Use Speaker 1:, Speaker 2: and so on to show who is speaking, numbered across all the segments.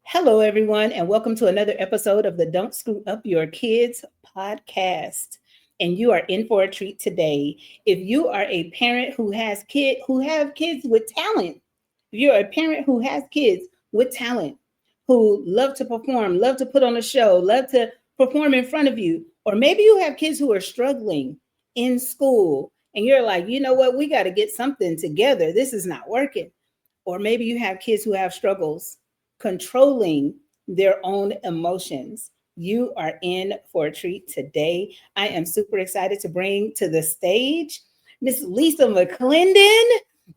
Speaker 1: Hello, everyone, and welcome to another episode of the Don't Screw Up Your Kids podcast. And you are in for a treat today. If you are a parent who have kids with talent, if you're a parent who has kids with talent, who love to perform, love to put on a show, love to perform in front of you, or maybe you have kids who are struggling in school, and you're like, you know what, we got to get something together. This is not working. Or maybe you have kids who have struggles controlling their own emotions. You are in for a treat today. I am super excited to bring to the stage Miss Lisa McClendon.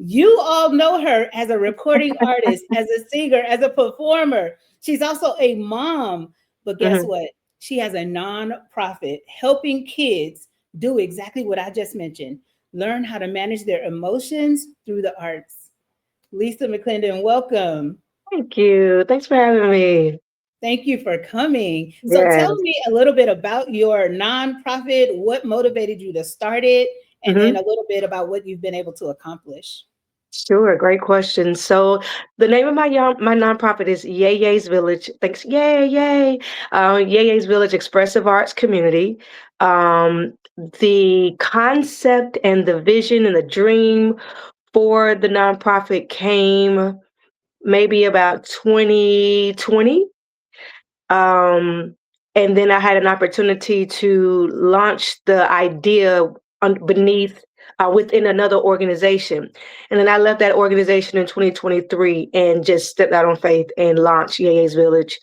Speaker 1: You all know her as a recording artist, as a singer, as a performer. She's also a mom. But guess
Speaker 2: Mhm.
Speaker 1: what? She has a nonprofit helping kids do exactly what I just mentioned, learn how to manage their emotions through the arts. Lisa McClendon, welcome.
Speaker 2: Thank you. Thanks for having me.
Speaker 1: Thank you for coming. So tell
Speaker 2: Yes.
Speaker 1: me a little bit about your nonprofit, what motivated you to start it, and then
Speaker 2: hmm
Speaker 1: a little bit about what you've been able to accomplish.
Speaker 2: Sure. Great question. So the name of my nonprofit is Yeye's Village. Thanks. Yay, yay. Yeye's Village Expressive Arts Community. The concept and the vision and the dream for the nonprofit came maybe about 2020. Um, and then I had an opportunity to launch the idea beneath within another organization. And then I left that organization in 2023 and just stepped out on faith and launched Yeye's Village.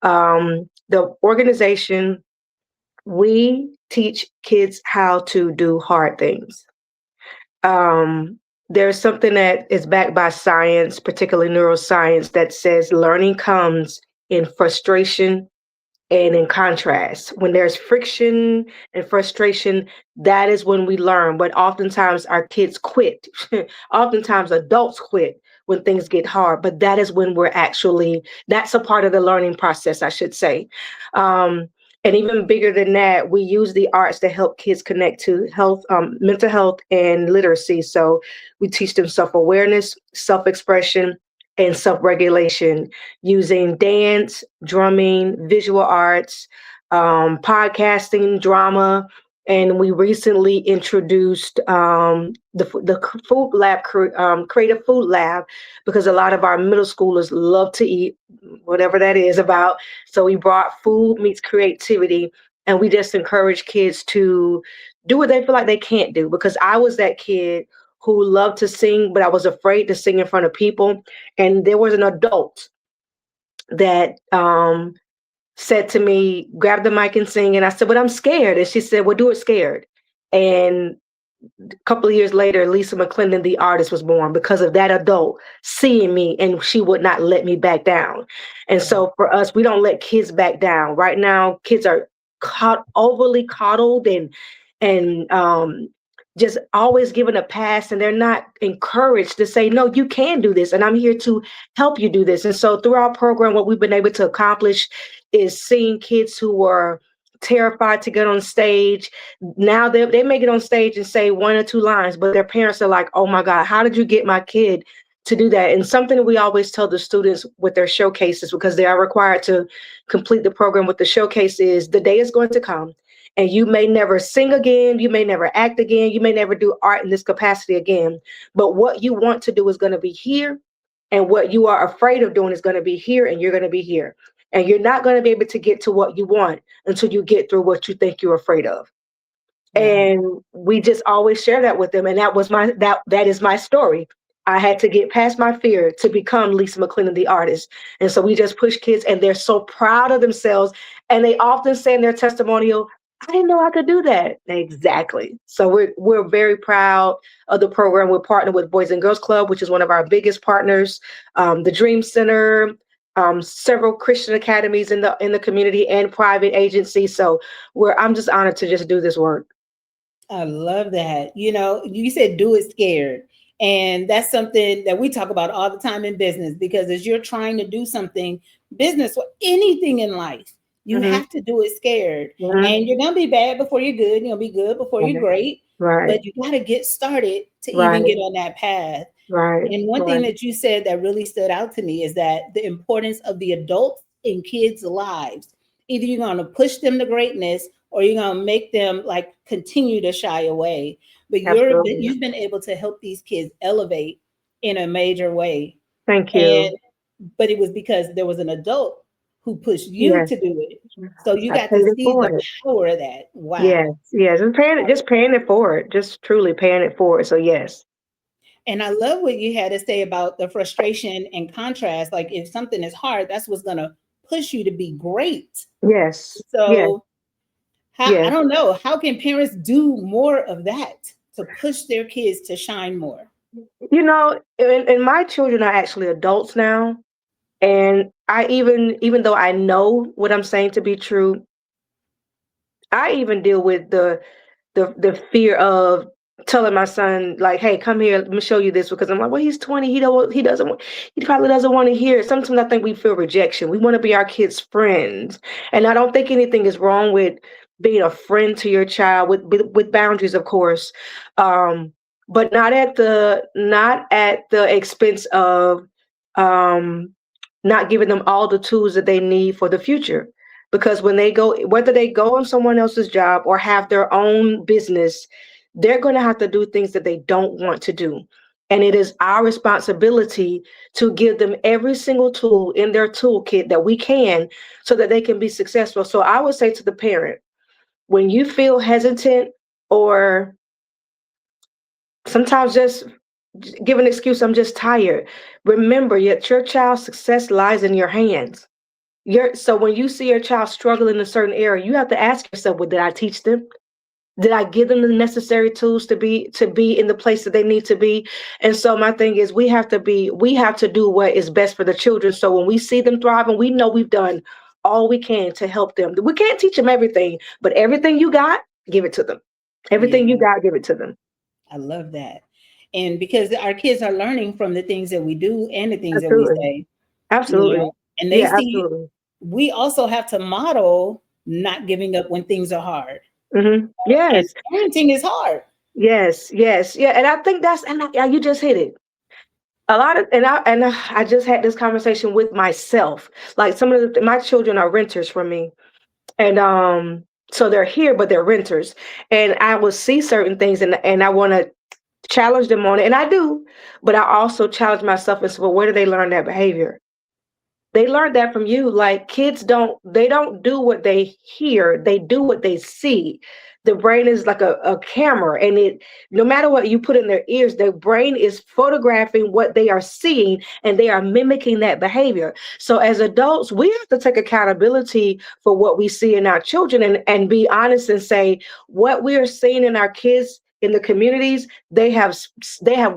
Speaker 2: The organization, we teach kids how to do hard things. There's something that is backed by science, particularly neuroscience, that says learning comes in frustration and in contrast. When there's friction and frustration, that is when we learn. But oftentimes our kids quit. Oftentimes adults quit when things get hard. But that is when that's a part of the learning process, I should say. Um, and even bigger than that, we use the arts to help kids connect to health, mental health, and literacy. So we teach them self awareness, self expression, and self regulation using dance, drumming, visual arts, podcasting, drama. And we recently introduced the food lab, creative food lab, because a lot of our middle schoolers love to eat, whatever that is about. So we brought food meets creativity, and we just encourage kids to do what they feel like they can't do. Because I was that kid who loved to sing, but I was afraid to sing in front of people. And there was an adult that said to me, grab the mic and sing. And I said, but I'm scared. And she said, well, do it scared. And a couple of years later, Lisa McClendon, the artist, was born because of that adult seeing me, and she would not let me back down. And
Speaker 1: Wow.
Speaker 2: so for us, we don't let kids back down. Right now, kids are overly coddled and just always given a pass, and they're not encouraged to say, no, you can do this, and I'm here to help you do this. And so through our program, what we've been able to accomplish is seeing kids who were terrified to get on stage. Now they may get on stage and say one or two lines, but their parents are like, oh my God, how did you get my kid to do that? And something that we always tell the students with their showcases, because they are required to complete the program with the showcase, is the day is going to come and you may never sing again, you may never act again, you may never do art in this capacity again, but what you want to do is going to be here, and what you are afraid of doing is going to be here, and you're going to be here. And you're not going to be able to get to what you want until you get through what you think you're afraid of.
Speaker 1: Wow.
Speaker 2: And we just always share that with them. And that is my story. I had to get past my fear to become Lisa McClendon, the artist. And so we just push kids, and they're so proud of themselves. And they often say in their testimonial, I didn't know I could do that. Exactly. So we're very proud of the program. We're partnered with Boys and Girls Club, which is one of our biggest partners, the Dream Center, several Christian academies in the community, and private agencies. So I'm just honored to just do this work.
Speaker 1: I love that. You know, you said do it scared. And that's something that we talk about all the time in business, because as you're trying to do something, business or anything in life, you
Speaker 2: hmm
Speaker 1: have to do it scared.
Speaker 2: hmm
Speaker 1: And you're going to be bad before you're good. You're going to be good before you're great.
Speaker 2: Right.
Speaker 1: But you got to get started to even
Speaker 2: Right.
Speaker 1: get on that path.
Speaker 2: Right.
Speaker 1: And one thing
Speaker 2: Right.
Speaker 1: that you said that really stood out to me is that the importance of the adults in kids' lives. Either you're going to push them to greatness or you're going to make them like continue to shy away. But
Speaker 2: Absolutely.
Speaker 1: you've been able to help these kids elevate in a major way.
Speaker 2: Thank
Speaker 1: And
Speaker 2: you.
Speaker 1: but it was because there was an adult who pushed you
Speaker 2: Yes.
Speaker 1: to do it. So you
Speaker 2: I
Speaker 1: got to
Speaker 2: paid it
Speaker 1: see the
Speaker 2: forward.
Speaker 1: power of that.
Speaker 2: Yes.
Speaker 1: Wow.
Speaker 2: Yes. And just paying it forward. Just truly paying it forward. So yes.
Speaker 1: And I love what you had to say about the frustration and contrast. Like if something is hard, that's what's gonna push you to be great.
Speaker 2: Yes. Yes.
Speaker 1: So how I
Speaker 2: Yes.
Speaker 1: don't know, how can parents do more of that to push their kids to shine more?
Speaker 2: And my children are actually adults now. And I even though I know what I'm saying to be true, I even deal with the fear of telling my son like, "Hey, come here, let me show you this," because I'm like, "Well, he's 20. He probably doesn't want to hear it." Sometimes I think we feel rejection. We want to be our kids' friends, and I don't think anything is wrong with being a friend to your child with boundaries, of course, but not at the expense of um, not giving them all the tools that they need for the future. Because when they go, whether they go on someone else's job or have their own business, they're going to have to do things that they don't want to do. And it is our responsibility to give them every single tool in their toolkit that we can so that they can be successful. So I would say to the parent, when you feel hesitant or sometimes just give an excuse, I'm just tired, remember that your child's success lies in your hands. So when you see your child struggle in a certain area, you have to ask yourself, well, did I teach them? Did I give them the necessary tools to be in the place that they need to be? And so my thing is we have to do what is best for the children. So when we see them thriving, we know we've done all we can to help them. We can't teach them everything, but everything you got, give it to them. Everything you
Speaker 1: Yeah,
Speaker 2: got, give it to them.
Speaker 1: I love that. And because our kids are learning from the things that we do and the things that we
Speaker 2: Absolutely.
Speaker 1: say,
Speaker 2: Absolutely.
Speaker 1: and they
Speaker 2: Yeah,
Speaker 1: see
Speaker 2: absolutely.
Speaker 1: we also have to model not giving up when things are hard. And
Speaker 2: Yes.
Speaker 1: parenting is hard.
Speaker 2: Yes, yes, yeah, and I think you just hit it. A lot of and I just had this conversation with myself. Like some of my children are renters for me, and so they're here, but they're renters, and I will see certain things, and I want to challenge them on it, and I do, but I also challenge myself and say, well, where do they learn that behavior? They learned that from you. Like kids don't do what they hear, they do what they see. The brain is like a camera, and it no matter what you put in their ears, their brain is photographing what they are seeing and they are mimicking that behavior. So as adults, we have to take accountability for what we see in our children and be honest and say what we are seeing in our kids in the communities, they have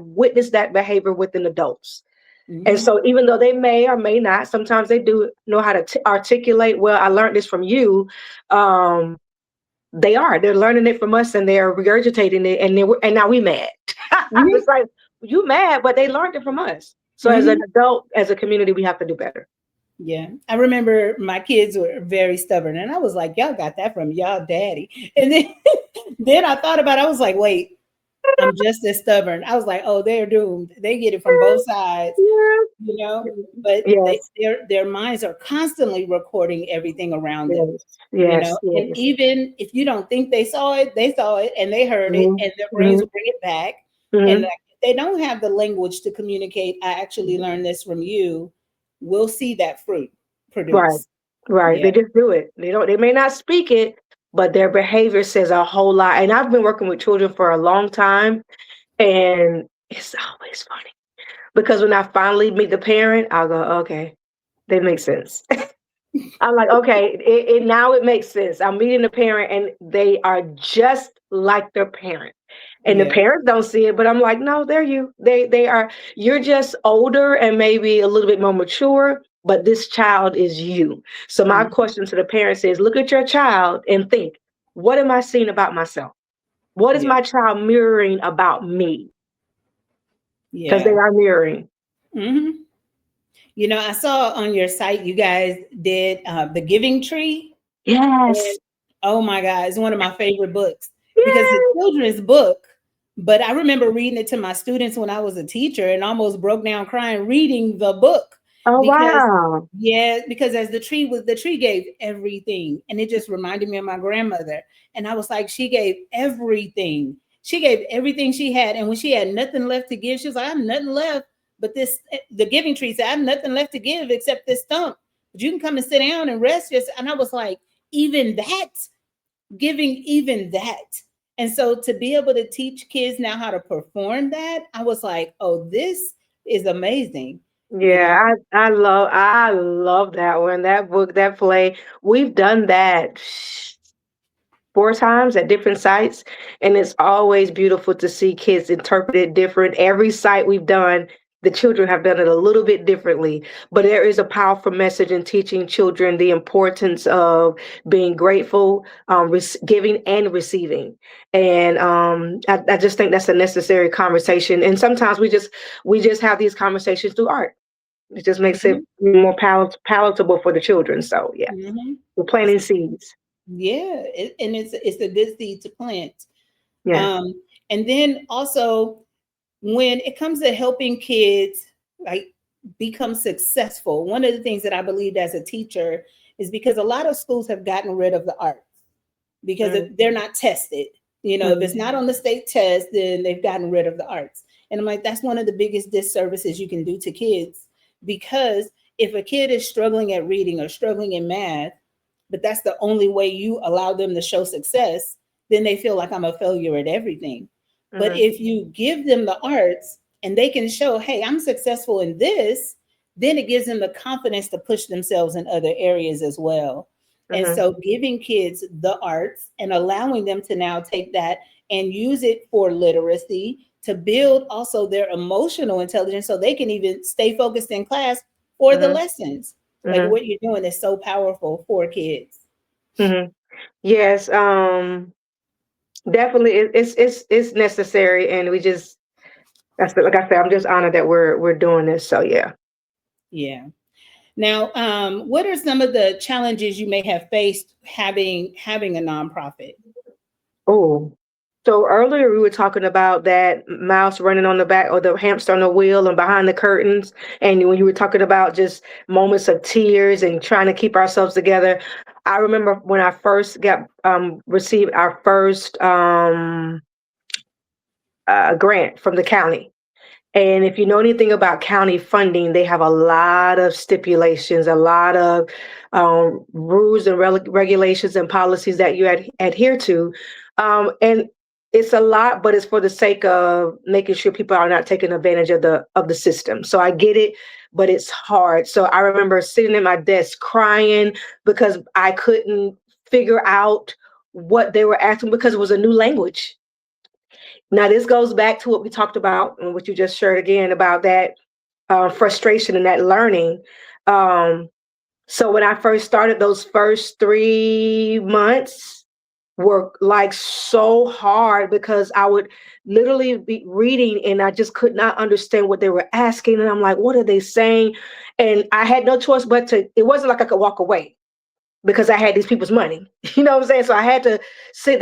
Speaker 2: witnessed that behavior within adults. And
Speaker 1: Hmm.
Speaker 2: so, even though they may or may not, sometimes they do know how to articulate. Well, I learned this from you. Um, they're learning it from us, and they're regurgitating it, and now we mad.
Speaker 1: Hmm.
Speaker 2: It's like you mad, but they learned it from us. So, as an
Speaker 1: Hmm.
Speaker 2: adult, as a community, we have to do better.
Speaker 1: Yeah. I remember my kids were very stubborn, and I was like, y'all got that from y'all daddy. And then, then I thought about it, I was like, wait, I'm just as stubborn. I was like, oh, they're doomed. They get it from both sides, you know. But
Speaker 2: Yes,
Speaker 1: their minds are constantly recording everything around them,
Speaker 2: yes, yes,
Speaker 1: And
Speaker 2: yes.
Speaker 1: even if you don't think they saw it and they heard it,
Speaker 2: Hmm.
Speaker 1: and their brains
Speaker 2: Hmm.
Speaker 1: will bring it back. And
Speaker 2: Hmm.
Speaker 1: like, if they don't have the language to communicate, I actually learned this from you. We'll see that fruit
Speaker 2: Right,
Speaker 1: produce.
Speaker 2: right.
Speaker 1: Yeah,
Speaker 2: They just do it. They may not speak it, but their behavior says a whole lot. And I've been working with children for a long time, and it's always funny because when I finally meet the parent, I'll go, okay, they make sense. I'm like, okay, now it makes sense. I'm meeting the parent and they are just like their parent. And the
Speaker 1: yeah,
Speaker 2: parents don't see it, but I'm like, no, they're you. You're just older and maybe a little bit more mature, but this child is you. So my
Speaker 1: mhm,
Speaker 2: question to the parents is look at your child and think, what am I seeing about myself? What is
Speaker 1: yeah,
Speaker 2: my child mirroring about me? Because they
Speaker 1: yeah.
Speaker 2: are mirroring.
Speaker 1: Hmm. I saw on your site you guys did the Giving Tree.
Speaker 2: Yes.
Speaker 1: And oh my God, it's one of my favorite books because the
Speaker 2: Yes.
Speaker 1: children's book, But I remember reading it to my students when I was a teacher and almost broke down crying reading the book
Speaker 2: Oh,
Speaker 1: because
Speaker 2: wow.
Speaker 1: yeah, because as the tree gave everything, and it just reminded me of my grandmother. And I was like, she gave everything. She gave everything she had, and when she had nothing left to give, she was like, I have nothing left. But this, the giving tree said, I have nothing left to give except this stump. But you can come and sit down and rest. Just and I was like, even that, giving even that. And so to be able to teach kids now how to perform that, I was like, oh, this is amazing, you know?
Speaker 2: Yeah, I love that one. That book, that play. We've done that 4 times at different sites, and it's always beautiful to see kids interpret it different. Every site we've done, the children have done it a little bit differently, but there is a powerful message in teaching children the importance of being grateful, giving and receiving. And I just think that's a necessary conversation. And sometimes we just have these conversations through art. It just makes it
Speaker 1: Mhm,
Speaker 2: more palatable for the children. So yeah,
Speaker 1: mhm.
Speaker 2: we're planting seeds.
Speaker 1: Yeah, and it's a good seed to plant.
Speaker 2: Yes.
Speaker 1: Um, and then also when it comes to helping kids like become successful, one of the things that I believed as a teacher is because a lot of schools have gotten rid of the arts because
Speaker 2: Mm,
Speaker 1: they're not tested. You know, if
Speaker 2: mm,
Speaker 1: it's not on the state test, then they've gotten rid of the arts. And I'm like, that's one of the biggest disservices you can do to kids because if a kid is struggling at reading or struggling in math, but that's the only way you allow them to show success, then they feel like I'm a failure at everything. But
Speaker 2: mhm,
Speaker 1: if you give them the arts and they can show, hey, I'm successful in this, then it gives them the confidence to push themselves in other areas as well. And
Speaker 2: mhm,
Speaker 1: so giving kids the arts and allowing them to now take that and use it for literacy to build also their emotional intelligence so they can even stay focused in class for the
Speaker 2: mhm,
Speaker 1: lessons. Like
Speaker 2: mhm,
Speaker 1: what you're doing is so powerful for kids.
Speaker 2: mhm. Yes, definitely. It's necessary, and we just that's like I said. I'm just honored that we're doing this. So yeah.
Speaker 1: Yeah. Now, what are some of the challenges you may have faced having a nonprofit?
Speaker 2: Oh, so earlier we were talking about that mouse running on the back or the hamster on the wheel and behind the curtains. And when you were talking about just moments of tears and trying to keep ourselves together, I remember when I first got received our first grant from the county. And if you know anything about county funding, they have a lot of stipulations, a lot of rules and regulations and policies that you adhere to. And it's a lot, but it's for the sake of making sure people are not taking advantage of the system. So I get it, but it's hard. So I remember sitting at my desk crying because I couldn't figure out what they were asking because it was a new language. Now, this goes back to what we talked about and what you just shared again about that frustration and that learning. Um, so when I first started, those first 3 months were like so hard because I would literally be reading and I just could not understand what they were asking. And I'm like, what are they saying? And I had no choice but to, it wasn't like I could walk away because I had these people's money. You know what I'm saying? So I had to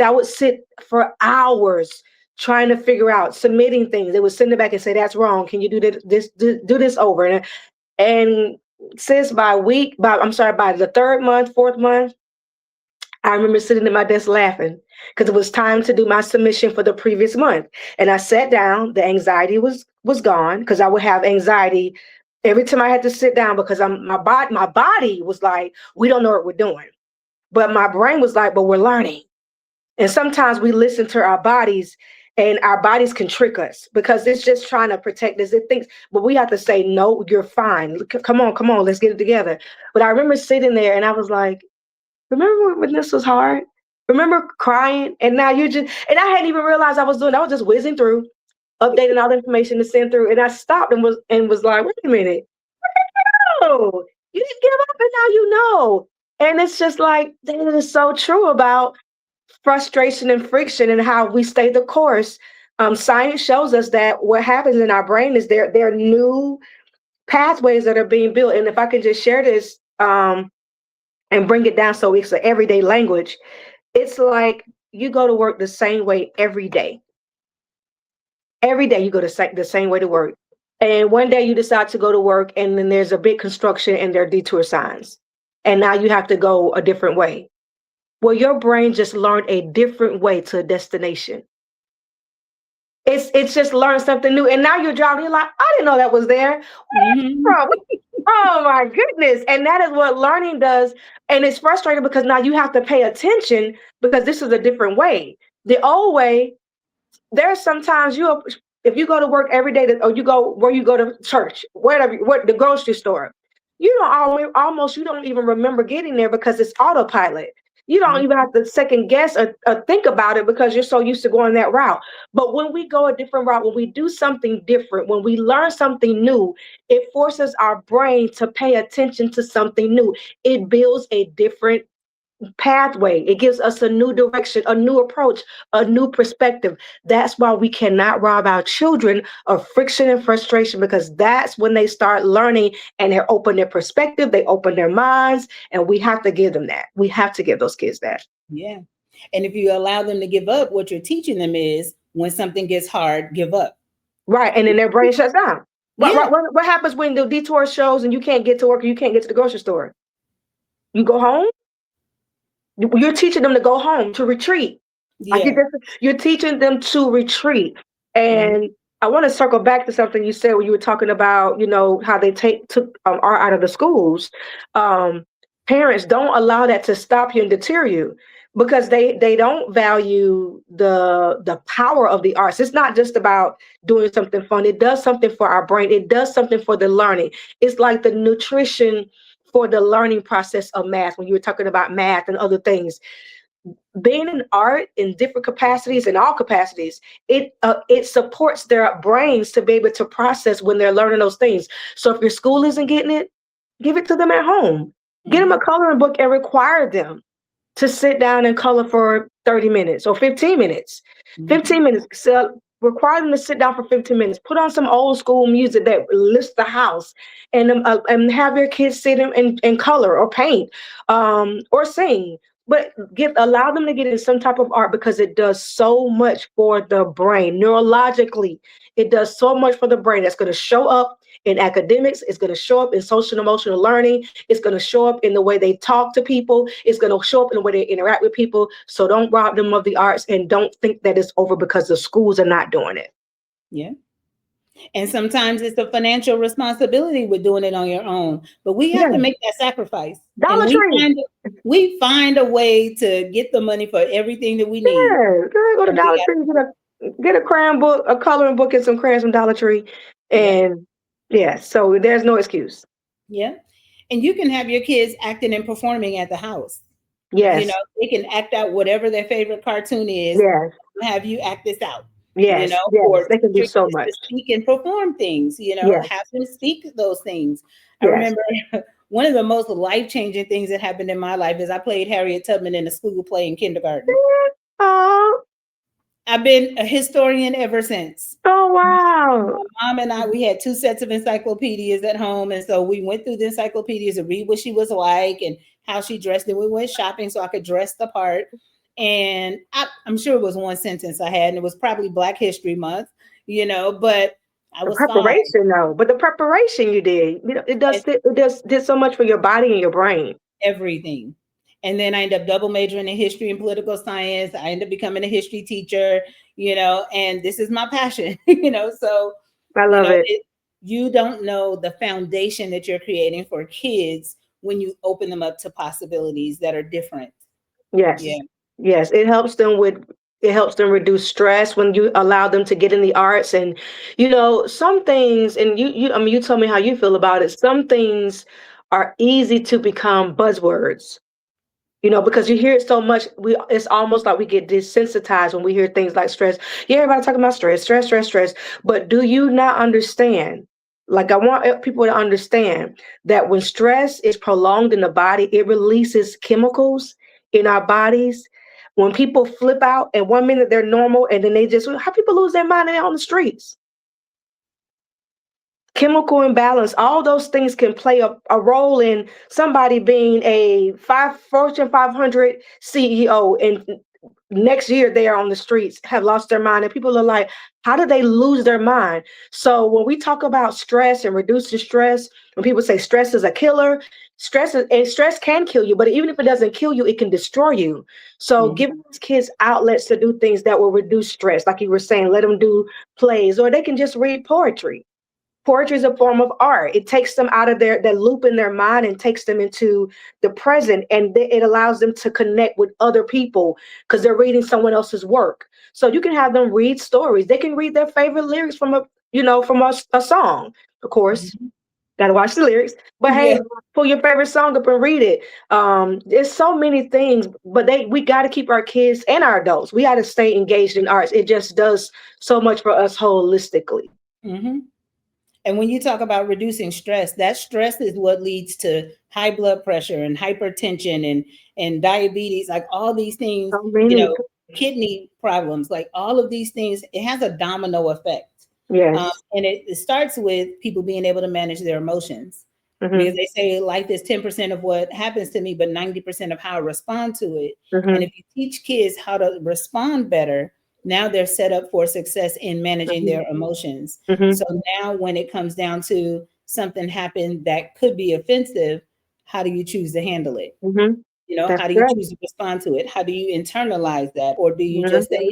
Speaker 2: I would sit for hours trying to figure out, submitting things. They would send it back and say, that's wrong. Can you do do this over? And since by the third month, fourth month, I remember sitting at my desk laughing because it was time to do my submission for the previous month. And I sat down, the anxiety was gone because I would have anxiety every time I had to sit down because my body was like, we don't know what we're doing. But my brain was like, but we're learning. And sometimes we listen to our bodies and our bodies can trick us because it's just trying to protect us. It thinks, but we have to say, no, you're fine. Come on, let's get it together. But I remember sitting there and I was like, remember when this was hard? Remember crying? And now you're just, and I hadn't even realized I was just whizzing through, updating all the information to send through. And I stopped and was like, wait a minute. No, you didn't give up and now you know. And it's just like, that is so true about frustration and friction and how we stay the course. Science shows us that what happens in our brain is there are new pathways that are being built. And if I can just share this and bring it down so it's an everyday language, it's like you go to work the same way every day. Every day you go the same way to work. And one day you decide to go to work and then there's a big construction and there are detour signs. And now you have to go a different way. Well, your brain just learned a different way to a destination. It's just learned something new. And now you're driving, you're like, I didn't know that was there.
Speaker 1: Mhm.
Speaker 2: Where Oh my goodness. And that is what learning does. And it's frustrating because now you have to pay attention because this is a different way. The old way, there's sometimes if you go to work every day or you go where you go to church, whatever, what the grocery store, you don't almost you don't even remember getting there because it's autopilot. You don't even have to second guess or think about it because you're so used to going that route. But when we go a different route, when we do something different, when we learn something new, it forces our brain to pay attention to something new. It builds a different pathway. It gives us a new direction, a new approach, a new perspective. That's why we cannot rob our children of friction and frustration, because that's when they start learning and they open their perspective, they open their minds, and we have to give them that. We have to give those kids that.
Speaker 1: Yeah. And if you allow them to give up, what you're teaching them is when something gets hard, give up.
Speaker 2: Right. And then their brain shuts down.
Speaker 1: Yeah.
Speaker 2: What happens when the detour shows and you can't get to work or you can't get to the grocery store? You go home? You're teaching them to go home, to retreat.
Speaker 1: Yeah.
Speaker 2: You're teaching them to retreat.
Speaker 1: Mhm.
Speaker 2: And I want to circle back to something you said when you were talking about, how they took art out of the schools. Parents, don't allow that to stop you and deter you, because they don't value the power of the arts. It's not just about doing something fun. It does something for our brain. It does something for the learning. It's like the nutrition for the learning process of math. When you were talking about math and other things, being in art in different capacities, in all capacities, it supports their brains to be able to process when they're learning those things. So if your school isn't getting it, give it to them at home. Get them a coloring book and require them to sit down and color for 30 minutes or 15 minutes. 15 minutes. So require them to sit down for 15 minutes. Put on some old school music that lifts the house, and have your kids sit and color or paint, or sing. But allow them to get in some type of art, because it does so much for the brain. Neurologically, it does so much for the brain. That's going to show up in academics. It's going to show up in social and emotional learning. It's going to show up in the way they talk to people. It's going to show up in the way they interact with people. So don't rob them of the arts, and don't think that it's over because the schools are not doing it.
Speaker 1: Yeah. And sometimes it's a financial responsibility with doing it on your own, but we have to make that sacrifice.
Speaker 2: Dollar
Speaker 1: And
Speaker 2: Tree.
Speaker 1: we find a way to get the money for everything that we need.
Speaker 2: Yeah, girl, go to Dollar Tree, get a crayon book, a coloring book, and some crayons from Dollar Tree. And yeah, so there's no excuse.
Speaker 1: Yeah. And you can have your kids acting and performing at the house.
Speaker 2: Yes.
Speaker 1: They can act out whatever their favorite cartoon is.
Speaker 2: Yes.
Speaker 1: Have you act this out.
Speaker 2: Yes. Yes.
Speaker 1: Or
Speaker 2: They can do
Speaker 1: your
Speaker 2: so
Speaker 1: kids
Speaker 2: much.
Speaker 1: to speak and perform things,
Speaker 2: Yes.
Speaker 1: have them speak those things. I remember one of the most life-changing things that happened in my life is I played Harriet Tubman in a school play in kindergarten.
Speaker 2: Oh.
Speaker 1: I've been a historian ever since.
Speaker 2: Oh, wow.
Speaker 1: My mom and I, we had 2 sets of encyclopedias at home. And so we went through the encyclopedias to read what she was like and how she dressed. And we went shopping so I could dress the part. And I'm sure it was one sentence I had, and it was probably Black History Month, but I was
Speaker 2: preparation, though. But the preparation you did, did so much for your body and your brain.
Speaker 1: Everything. And then I ended up double majoring in history and political science. I ended up becoming a history teacher, and this is my passion, so
Speaker 2: I love it.
Speaker 1: You don't know the foundation that you're creating for kids when you open them up to possibilities that are different.
Speaker 2: Yes. Yeah. Yes. It helps them reduce stress when you allow them to get in the arts. And, some things, and you told me how you feel about it. Some things are easy to become buzzwords. Because you hear it so much, it's almost like we get desensitized when we hear things like stress. Yeah, everybody talking about stress. But do you not understand? Like, I want people to understand that when stress is prolonged in the body, it releases chemicals in our bodies. When people flip out, and 1 minute they're normal, and then how people lose their mind and they're on the streets? Chemical imbalance, all those things can play a role in somebody being a Fortune 500 CEO and next year they are on the streets, have lost their mind, and people are like, how do they lose their mind? So when we talk about stress and reducing stress, when people say stress is a killer, stress can kill you, but even if it doesn't kill you, it can destroy you. So
Speaker 1: Mhm.
Speaker 2: giving these kids outlets to do things that will reduce stress, like you were saying, let them do plays, or they can just read poetry. Poetry is a form of art. It takes them out of that loop in their mind and takes them into the present, and it allows them to connect with other people because they're reading someone else's work. So you can have them read stories. They can read their favorite lyrics from a song. Of course,
Speaker 1: Mhm.
Speaker 2: got to watch the lyrics. But hey,
Speaker 1: Yeah.
Speaker 2: pull your favorite song up and read it. There's so many things, but we got to keep our kids and our adults. We got to stay engaged in arts. It just does so much for us holistically.
Speaker 1: Hmm. And when you talk about reducing stress, that stress is what leads to high blood pressure and hypertension and diabetes, like all these things,
Speaker 2: So
Speaker 1: you
Speaker 2: many.
Speaker 1: know, kidney problems, like all of these things. It has a domino effect.
Speaker 2: Yes.
Speaker 1: And it starts with people being able to manage their emotions, because
Speaker 2: Mhm.
Speaker 1: they say life is 10% of what happens to me, but 90% of how I respond to it. And if
Speaker 2: Mhm.
Speaker 1: you teach kids how to respond better, now they're set up for success in managing
Speaker 2: Mhm.
Speaker 1: their emotions. So
Speaker 2: Mhm.
Speaker 1: now when it comes down to something happened that could be offensive, how do you choose to handle it?
Speaker 2: Mhm.
Speaker 1: How
Speaker 2: That's
Speaker 1: do you
Speaker 2: right.
Speaker 1: choose to respond to it? How do you internalize that? Or do you
Speaker 2: Mhm.
Speaker 1: just say,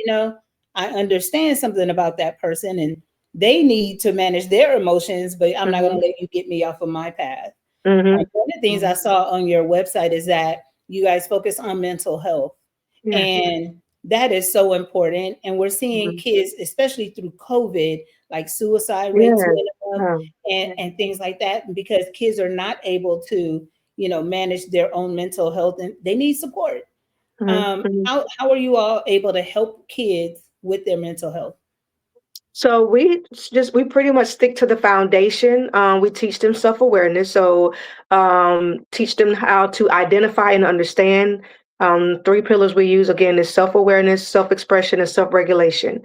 Speaker 1: I understand something about that person and they need to manage their emotions, but I'm not going to
Speaker 2: Mhm.
Speaker 1: let you get me off of my path.
Speaker 2: Mhm.
Speaker 1: One of the things I saw on your website is that you guys focus on mental health.
Speaker 2: Yes.
Speaker 1: And that is so important. And we're seeing
Speaker 2: Mhm.
Speaker 1: kids, especially through COVID, like suicide rates
Speaker 2: Yes.
Speaker 1: went up
Speaker 2: Yeah.
Speaker 1: and things like that, because kids are not able to, manage their own mental health and they need support.
Speaker 2: Mhm. Mhm.
Speaker 1: How are you all able to help kids with their mental health?
Speaker 2: So we pretty much stick to the foundation. We teach them self-awareness. So teach them how to identify and understand. Three pillars we use again is self-awareness, self-expression, and self-regulation.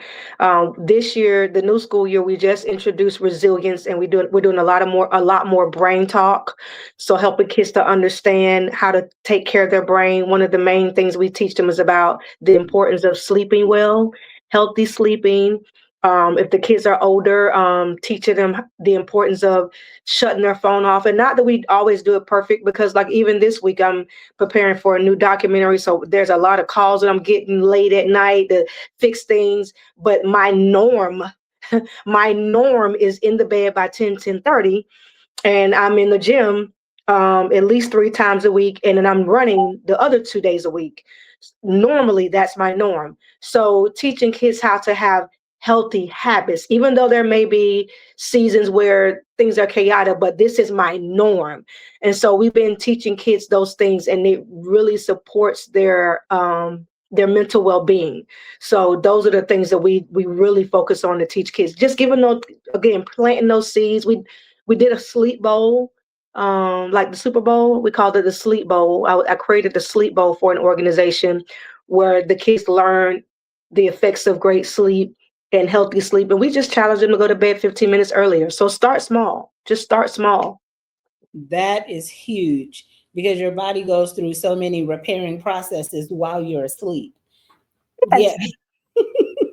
Speaker 2: This year, the new school year, we just introduced resilience, and we're doing a lot more brain talk. So helping kids to understand how to take care of their brain. One of the main things we teach them is about the importance of sleeping well, healthy sleeping. If the kids are older, teaching them the importance of shutting their phone off. And not that we always do it perfect, because like even this week, I'm preparing for a new documentary. So there's a lot of calls that I'm getting late at night to fix things. But my norm is in the bed by 10:30, and I'm in the gym at least 3 times a week. And then I'm running the other 2 days a week. Normally that's my norm. So teaching kids how to have healthy habits, even though there may be seasons where things are chaotic, but this is my norm. And so we've been teaching kids those things, and it really supports their mental well-being. So those are the things that we really focus on to teach kids, just giving those, again, planting those seeds. We did a sleep bowl, like the Super Bowl. We called it the Sleep Bowl. I created the Sleep Bowl for an organization where the kids learn the effects of great sleep and healthy sleep. And we just challenge them to go to bed 15 minutes earlier. So start small. Just start small.
Speaker 1: That is huge, because your body goes through so many repairing processes while you're asleep. Yeah.
Speaker 2: Yes.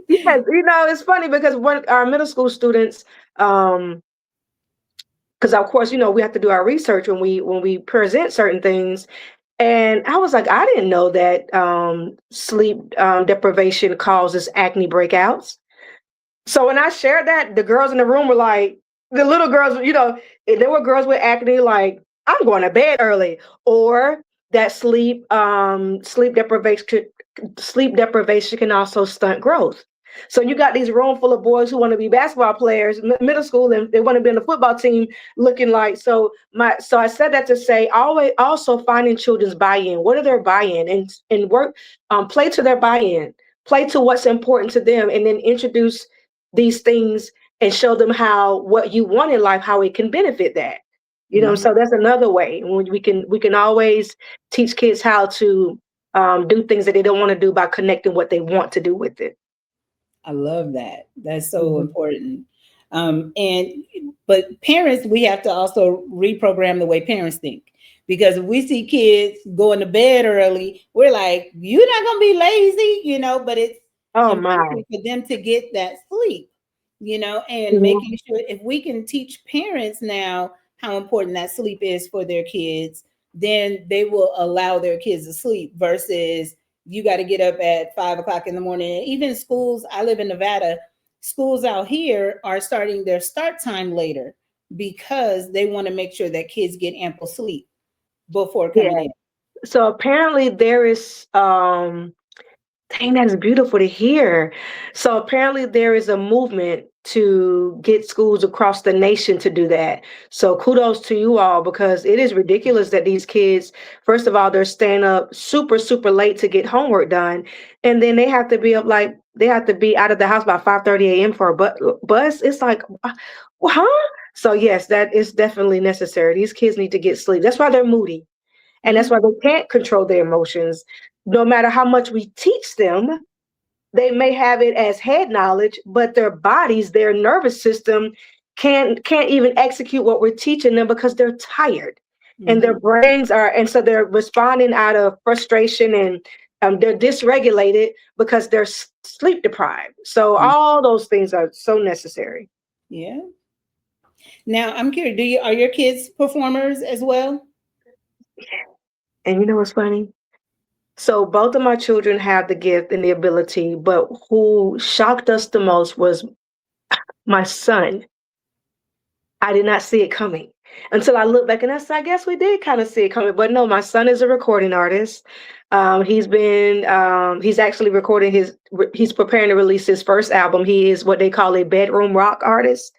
Speaker 2: Yes. It's funny because when our middle school students, because of course, we have to do our research when we present certain things. And I was like, I didn't know that sleep deprivation causes acne breakouts. So when I shared that, the girls in the room were like, the little girls, there were girls with acne, like, I'm going to bed early, or that sleep deprivation can also stunt growth. So you got these room full of boys who want to be basketball players, middle school, and they want to be in the football team, looking like. So I said that to say, always also finding children's buy-in. What are their buy-in, and work, play to their buy-in, play to what's important to them, and then introduce these things and show them how what you want in life, how it can benefit that.
Speaker 1: Mhm.
Speaker 2: So that's another way. When we can always teach kids how to do things that they don't want to do by connecting what they want to do with it.
Speaker 1: I love that. That's so
Speaker 2: Mhm.
Speaker 1: important. And but parents, we have to also reprogram the way parents think. Because if we see kids going to bed early, we're like, you're not gonna be lazy, but it's
Speaker 2: Oh my.
Speaker 1: important for them to get that sleep, and
Speaker 2: Mhm.
Speaker 1: making sure if we can teach parents now how important that sleep is for their kids, then they will allow their kids to sleep versus you got to get up at 5 o'clock in the morning. And even schools, I live in Nevada, schools out here are starting their start time later because they want to make sure that kids get ample sleep before coming
Speaker 2: Yeah.
Speaker 1: in.
Speaker 2: So apparently there is dang, that is beautiful to hear. So apparently there is a movement to get schools across the nation to do that. So kudos to you all because it is ridiculous that these kids, first of all, they're staying up super, super late to get homework done. And then they have to be up like they have to be out of the house by 5:30 a.m. for a bus. It's like, huh? So yes, that is definitely necessary. These kids need to get sleep. That's why they're moody. And that's
Speaker 1: Mhm.
Speaker 2: why they can't control their emotions. No matter how much we teach them, they may have it as head knowledge, but their bodies, their nervous system can't even execute what we're teaching them because they're tired. And their
Speaker 1: Mhm.
Speaker 2: brains are, and so they're responding out of frustration and they're dysregulated because they're sleep deprived. So
Speaker 1: Mhm.
Speaker 2: all those things are so necessary.
Speaker 1: Yeah. Now I'm curious. Do you are your kids performers as well?
Speaker 2: And you know what's funny? So both of my children have the gift and the ability, but who shocked us the most was my son. I did not see it coming until I looked back and I said, I guess we did kind of see it coming. But no, my son is a recording artist. He's actually recording he's preparing to release his first album. He is what they call a bedroom rock artist.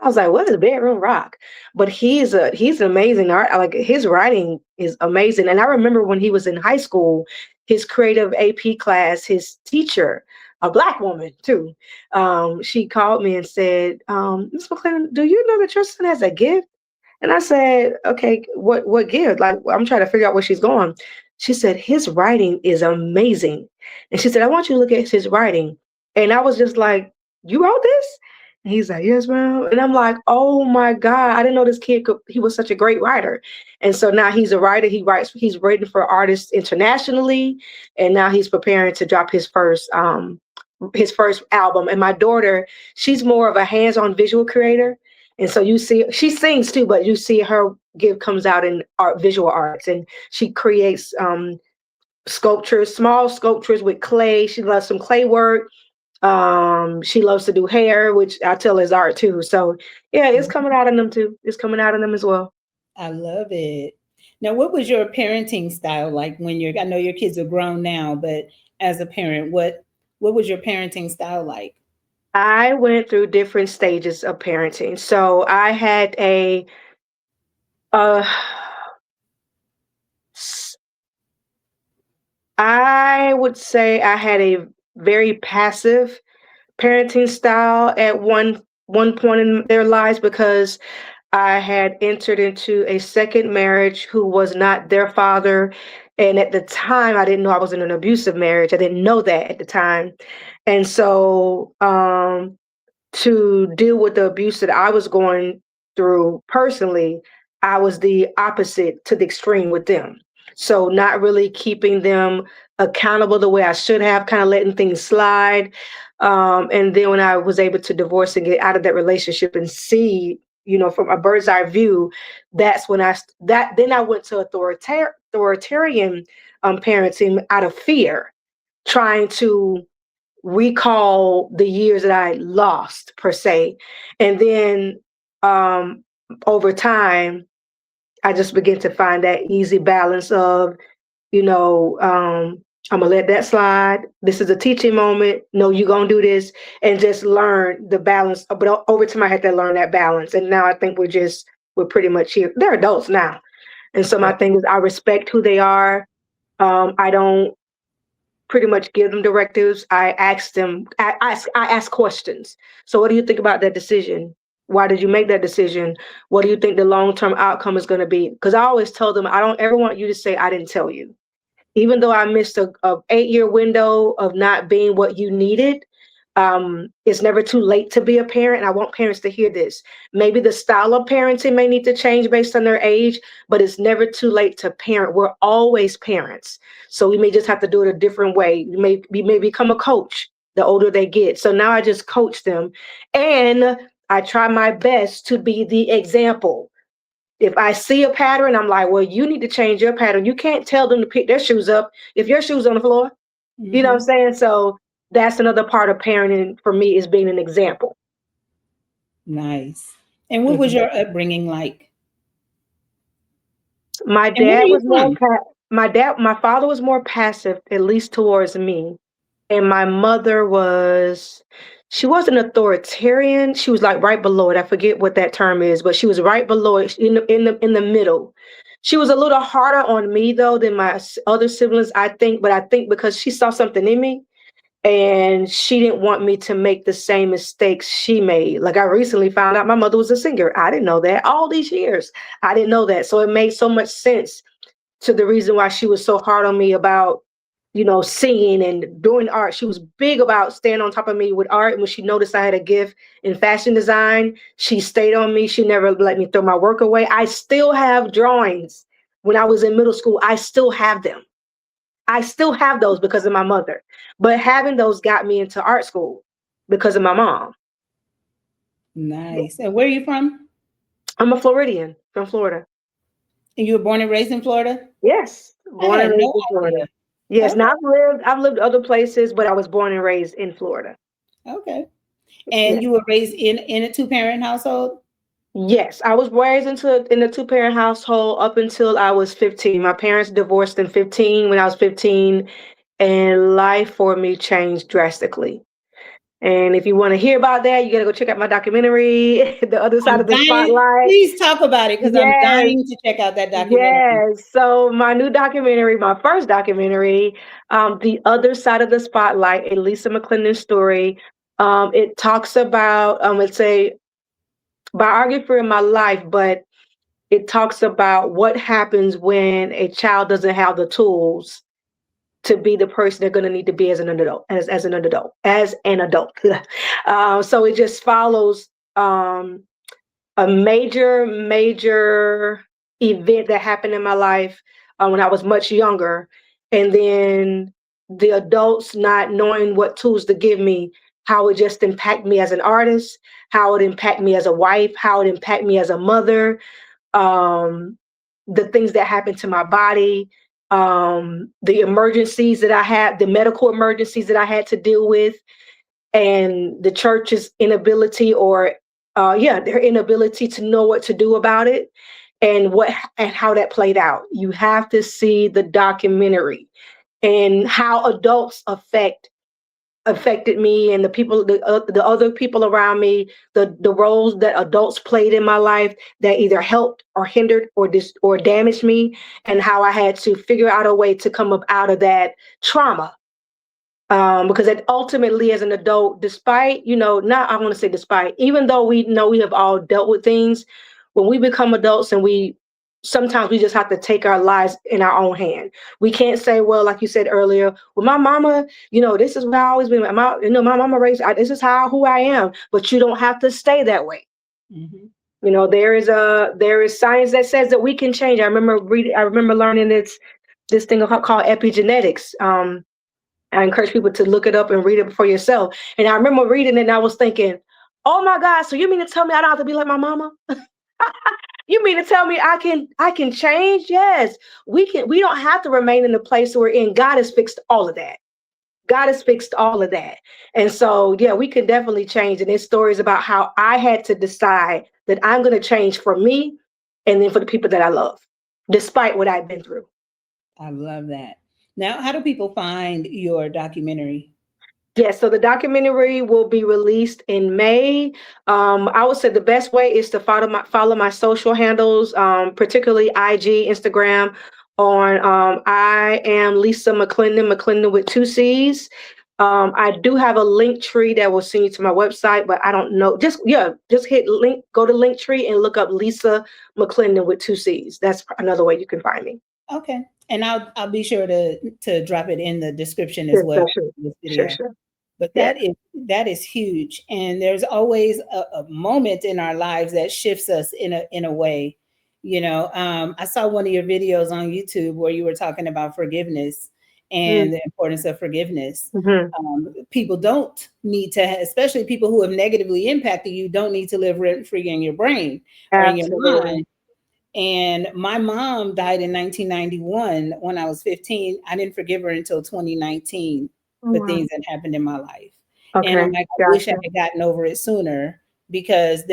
Speaker 2: I was like, what is bedroom rock? But he's an amazing art. Like his writing is amazing. And I remember when he was in high school, his creative AP class, his teacher, a black woman too, she called me and said, Miss McClendon, do you know that your son has a gift? And I said, okay, what gift? Like I'm trying to figure out where she's going. She said, his writing is amazing. And she said, I want you to look at his writing. And I was just like, you wrote this? And he's like, yes, ma'am. And I'm like, oh my God, I didn't know this kid he was such a great writer. And so now he's a writer. He's written for artists internationally. And now he's preparing to drop his first album. And my daughter, she's more of a hands-on visual creator. And so you see, she sings too, but you see her give comes out in visual arts, and she creates sculptures, small sculptures with clay. She loves some clay work. She loves to do hair, which I tell is art too. So yeah, it's coming out in them too. It's coming out in them as well.
Speaker 1: I love it. Now, what was your parenting style like when I know your kids are grown now, but as a parent, what was your parenting style like?
Speaker 2: I went through different stages of parenting. So I had uh, s- I would say I had a very passive parenting style at one point in their lives because I had entered into a second marriage who was not their father. And at the time, I didn't know I was in an abusive marriage. I didn't know that at the time. And so to deal with the abuse that I was going through personally, I was the opposite to the extreme with them. So not really keeping them accountable the way I should have, kind of letting things slide. And then when I was able to divorce and get out of that relationship and see, from a bird's eye view, that's when then I went to authoritarian parenting out of fear, trying to recall the years that I lost per se. And then um, over time, I just began to find that easy balance of, I'm gonna let that slide. This is a teaching moment. No, you're gonna do this, and just learn the balance. But over time, I had to learn that balance, and now I think we're pretty much here. They're adults now, and so my
Speaker 1: Right.
Speaker 2: thing is, I respect who they are. I don't pretty much give them directives. I ask them, I ask questions. So what do you think about that decision? Why did you make that decision? What do you think the long-term outcome is going to be? Because I always tell them, I don't ever want you to say, I didn't tell you. Even though I missed a 8-year window of not being what you needed, It's never too late to be a parent. I want parents to hear this. Maybe the style of parenting may need to change based on their age, but it's never too late to parent. We're always parents. So we may just have to do it a different way. We may become a coach the older they get. So now I just coach them. And I try my best to be the example. If I see a pattern, I'm like, well, you need to change your pattern. You can't tell them to pick their shoes up if your shoes on the floor. You know what I'm saying? So that's another part of parenting for me, is being an example.
Speaker 1: Nice. And what was your upbringing like?
Speaker 2: My
Speaker 1: And where are
Speaker 2: dad
Speaker 1: you
Speaker 2: was more
Speaker 1: from?
Speaker 2: my father was more passive, at least towards me. And my mother she wasn't authoritarian. She was like right below it. I forget what that term is, but she was right below it, in the middle. She was a little harder on me though than my other siblings, I think. But I think because she saw something in me, and she didn't want me to make the same mistakes she made. Like, I recently found out my mother was a singer. I didn't know that. All these years, I didn't know that. So it made so much sense to the reason why she was so hard on me about, singing and doing art. She was big about staying on top of me with art. And when she noticed I had a gift in fashion design, she stayed on me. She never let me throw my work away. I still have drawings when I was in middle school. I still have them. I still have those because of my mother. But having those got me into art school because of my mom.
Speaker 1: Nice. And where are you from?
Speaker 2: I'm a Floridian from Florida.
Speaker 1: And you were born and raised in Florida?
Speaker 2: Yes,
Speaker 1: I
Speaker 2: born and
Speaker 1: had
Speaker 2: raised
Speaker 1: no
Speaker 2: in Florida.
Speaker 1: idea.
Speaker 2: Yes, now
Speaker 1: Okay.
Speaker 2: I've lived other places, but I was born and raised in Florida.
Speaker 1: Okay.
Speaker 2: Yeah.
Speaker 1: And you were raised in a two-parent household?
Speaker 2: Yes, I was raised in a two-parent household up until I was 15. My parents divorced in 15 when I was 15, and life for me changed drastically. And if you want to hear about that, you got to go check out my documentary, The Other Side
Speaker 1: I'm
Speaker 2: of the
Speaker 1: dying.
Speaker 2: Spotlight.
Speaker 1: Please talk about it because I'm
Speaker 2: Yes,
Speaker 1: dying to check out that documentary.
Speaker 2: yes. So my new documentary, my first documentary, The Other Side of the Spotlight, a Lisa McClendon story. It talks about, it's a biography of my life, but it talks about what happens when a child doesn't have the tools to be the person they're going to need to be as an adult, as an adult. So it just follows a major event that happened in my life when I was much younger, and then the adults not knowing what tools to give me, how it just impacted me as an artist, how it impacted me as a wife, how it impacted me as a mother, um, the things that happened to my body, the emergencies that I had, the medical emergencies that I had to deal with, and the church's inability, or their inability to know what to do about it, and how that played out. You have to see the documentary and how adults affected me, and the other people around me, the roles that adults played in my life that either helped or hindered or damaged me, and how I had to figure out a way to come up out of that trauma. Because that ultimately, as an adult, despite, not, I want to say despite, even though we know we have all dealt with things, when we become adults, and sometimes we just have to take our lives in our own hand. We can't say, well, like you said earlier, well, my mama, this is what I always been. My mama raised, this is who I am. But you don't have to stay that way.
Speaker 1: Mm-hmm.
Speaker 2: There is science that says that we can change. I remember learning this thing called epigenetics. I encourage people to look it up and read it for yourself. And I remember reading it and I was thinking, oh my God, so you mean to tell me I don't have to be like my mama? You mean to tell me I can change? Yes, we can. We don't have to remain in the place we're in. God has fixed all of that. God has fixed all of that. And so, yeah, we can definitely change. And there's stories about how I had to decide that I'm going to change for me and then for the people that I love, despite what I've been through.
Speaker 1: I love that. Now, how do people find your documentary?
Speaker 2: Yes, so the documentary will be released in May. I would say the best way is to follow my social handles, particularly IG, Instagram. I am Lisa McClendon with two C's. I do have a link tree that will send you to my website, but I don't know. Just hit link, go to Linktree and look up Lisa McClendon with two C's. That's another way you can find me.
Speaker 1: Okay. And I'll be sure to drop it in the description as
Speaker 2: Sure,
Speaker 1: well
Speaker 2: sure, sure,
Speaker 1: for this
Speaker 2: sure,
Speaker 1: video.
Speaker 2: sure.
Speaker 1: But
Speaker 2: Yeah.
Speaker 1: that is huge, and there's always a moment in our lives that shifts us in a way. I saw one of your videos on YouTube where you were talking about forgiveness and the importance of forgiveness.
Speaker 2: Mm-hmm.
Speaker 1: People don't need to, especially people who have negatively impacted you, don't need to live rent free in your brain or in your
Speaker 2: Absolutely.
Speaker 1: mind. And my mom died in 1991 when I was 15. I didn't forgive her until 2019
Speaker 2: Oh,
Speaker 1: for
Speaker 2: wow.
Speaker 1: things that happened in my life. And
Speaker 2: Okay.
Speaker 1: I'm like, I wish I
Speaker 2: Gotcha.
Speaker 1: had gotten over it sooner because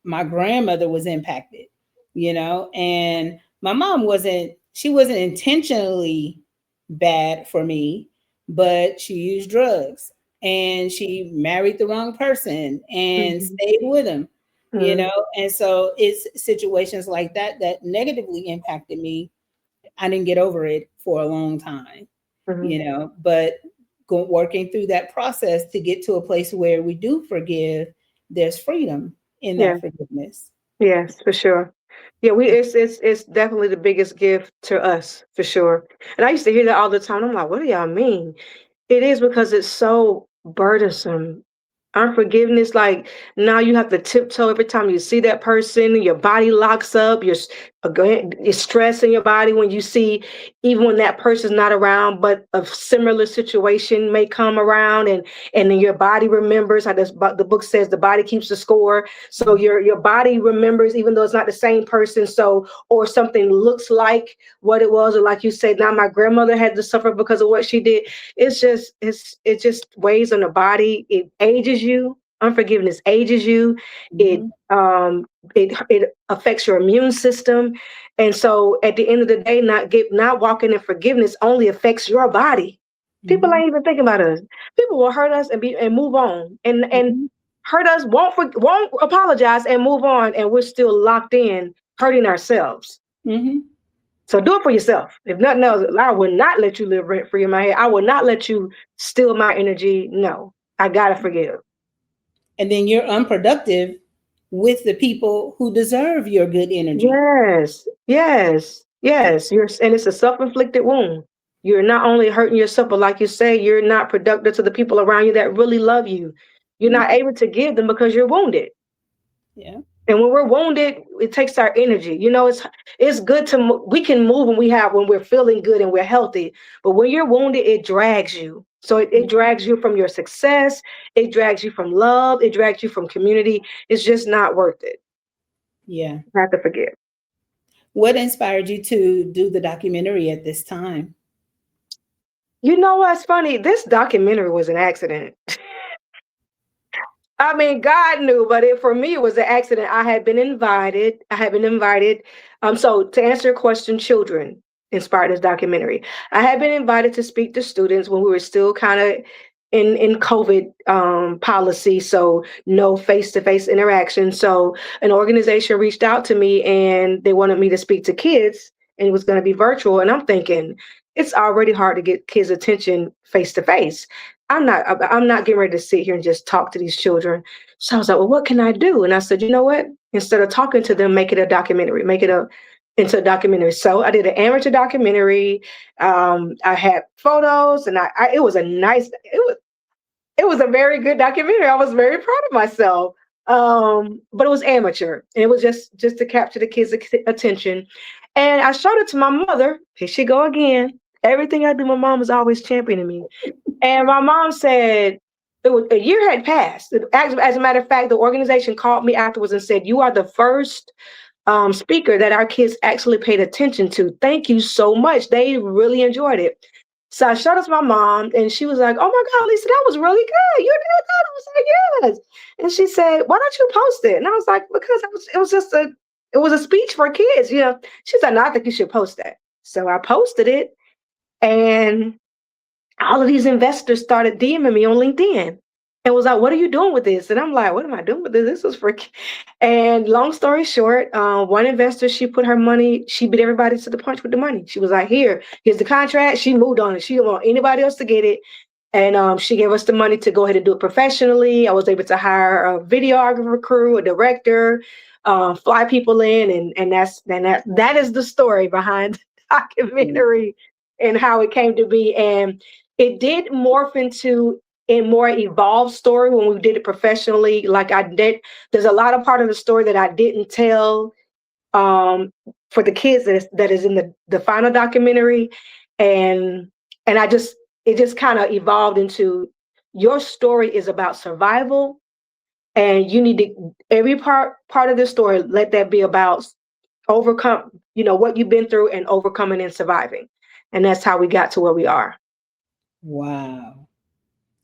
Speaker 1: my grandmother was impacted, and my mom she wasn't intentionally bad for me, but she used drugs and she married the wrong person and
Speaker 2: Mm-hmm.
Speaker 1: stayed with him,
Speaker 2: Mm-hmm.
Speaker 1: and so it's situations like that that negatively impacted me. I didn't get over it for a long time,
Speaker 2: Mm-hmm.
Speaker 1: but working through that process to get to a place where we do forgive, there's freedom in
Speaker 2: Yeah.
Speaker 1: that forgiveness.
Speaker 2: Yes, for sure. Yeah, it's definitely the biggest gift to us for sure. And I used to hear that all the time. I'm like, what do y'all mean? It is because it's so burdensome. Unforgiveness, like now you have to tiptoe every time you see that person. Your body locks up. You're stress in your body when you see, even when that person's not around, but a similar situation may come around, and then your body remembers. How the book says, the body keeps the score. So your body remembers, even though it's not the same person. So, or something looks like what it was, or like you said, now my grandmother had to suffer because of what she did. It just weighs on the body. It ages you. Unforgiveness ages you. It
Speaker 1: Mm-hmm.
Speaker 2: it affects your immune system. And so at the end of the day, not walking in forgiveness only affects your body. People
Speaker 1: Mm-hmm.
Speaker 2: ain't even thinking about us. People will hurt us and move on, and
Speaker 1: Mm-hmm.
Speaker 2: hurt us, won't apologize and move on, and we're still locked in hurting ourselves.
Speaker 1: Mm-hmm.
Speaker 2: So do it for yourself. If nothing else, I will not let you live rent free in my head. I will not let you steal my energy. No, I gotta forgive.
Speaker 1: And then you're unproductive with the people who deserve your good energy.
Speaker 2: Yes, yes, yes. And it's a self-inflicted wound. You're not only hurting yourself, but like you say, you're not productive to the people around you that really love you. You're not
Speaker 1: Mhm.
Speaker 2: able to give them because you're wounded.
Speaker 1: Yeah.
Speaker 2: And when we're wounded, it takes our energy. It's good we can move when we're feeling good and we're healthy. But when you're wounded, it drags you. So it drags you from your success. It drags you from love. It drags you from community. It's just not worth it.
Speaker 1: Yeah.
Speaker 2: I have to forgive.
Speaker 1: What inspired you to do the documentary at this time?
Speaker 2: You know what's funny? This documentary was an accident. I mean, God knew, but for me, it was an accident. I had been invited. I had been invited. So to answer your question, children inspired this documentary. I had been invited to speak to students when we were still kind of in COVID policy, so no face-to-face interaction. So an organization reached out to me and they wanted me to speak to kids, and it was going to be virtual. And I'm thinking, it's already hard to get kids' attention face-to-face. I'm not getting ready to sit here and just talk to these children. So I was like, well, what can I do? And I said, you know what? Instead of talking to them, make it a documentary, into a documentary. So I did an amateur documentary. I had photos, and it was it was a very good documentary. I was very proud of myself. But it was amateur, and it was just to capture the kids' attention. And I showed it to my mother. Here she go again. Everything I do, my mom was always championing me. And my mom said a year had passed. As a matter of fact, the organization called me afterwards and said, "You are the first speaker that our kids actually paid attention to. Thank you so much. They really enjoyed it." So I showed it to my mom, and she was like, "Oh my God, Lisa, that was really good. You did that." I was like, "Yes." And she said, "Why don't you post it?" And I was like, "Because it was a speech for kids, you know." She said, "No, I think you should post that." So I posted it, and all of these investors started DMing me on LinkedIn and was like, "What are you doing with this?" And I'm like, "What am I doing with this? This was for..." And long story short, one investor, she put her money, she beat everybody to the punch with the money. She was like, here's the contract. She moved on it. She didn't want anybody else to get it. And she gave us the money to go ahead and do it professionally. I was able to hire a videographer crew, a director, fly people in, that is the story behind the
Speaker 1: Mm.
Speaker 2: documentary and how it came to be. And it did morph into in more evolved story when we did it professionally. Like I did, there's a lot of part of the story that I didn't tell um, for the kids that is in the final documentary, and I just it just kind of evolved into your story is about survival, and you need to every part of the story let that be about overcome what you've been through and overcoming and surviving, and that's how we got to where we are.
Speaker 1: Wow.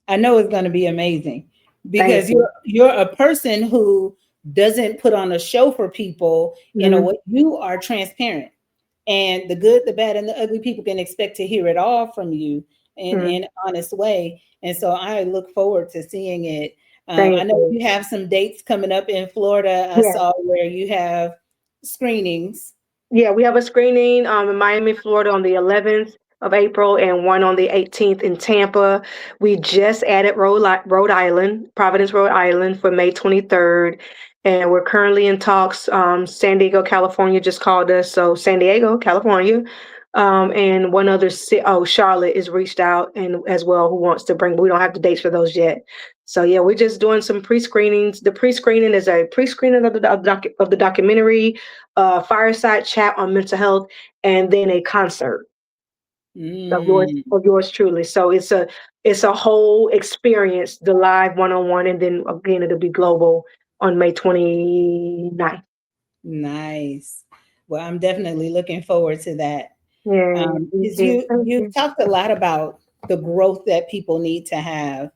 Speaker 1: I know it's going to be amazing
Speaker 2: Thank
Speaker 1: because
Speaker 2: you.
Speaker 1: you're a person who doesn't put on a show for people in a
Speaker 2: Mhm.
Speaker 1: way. You are transparent, and the good, the bad, and the ugly, people can expect to hear it all from you in
Speaker 2: Mhm.
Speaker 1: an honest way. And so I look forward to seeing it. I
Speaker 2: Thank
Speaker 1: know
Speaker 2: you.
Speaker 1: you have some dates coming up in Florida. I
Speaker 2: Yeah.
Speaker 1: saw where you have screenings.
Speaker 2: Yeah, we have a screening in Miami, Florida on the 11th of April and one on the 18th in Tampa. We just added Rhode Island, Providence, Rhode Island for May 23rd. And we're currently in talks. San Diego, California just called us. So San Diego, California. And one other Charlotte is reached out and as well who wants to bring, but we don't have the dates for those yet. So yeah, we're just doing some pre-screenings. The pre-screening is a pre-screening of the documentary, fireside chat on mental health, and then a concert
Speaker 1: Mm,
Speaker 2: of yours truly. So it's a whole experience, the live one-on-one, and then again it'll be global on May 29th.
Speaker 1: nice. Well, I'm definitely looking forward to that.
Speaker 2: Yeah, thank
Speaker 1: Because
Speaker 2: you. Thank
Speaker 1: you
Speaker 2: you.
Speaker 1: talked a lot about the growth that people need to have,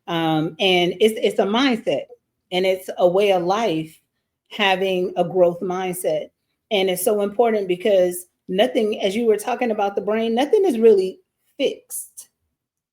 Speaker 1: and it's a mindset, and it's a way of life, having a growth mindset, and it's so important because nothing, as you were talking about the brain, nothing is really fixed.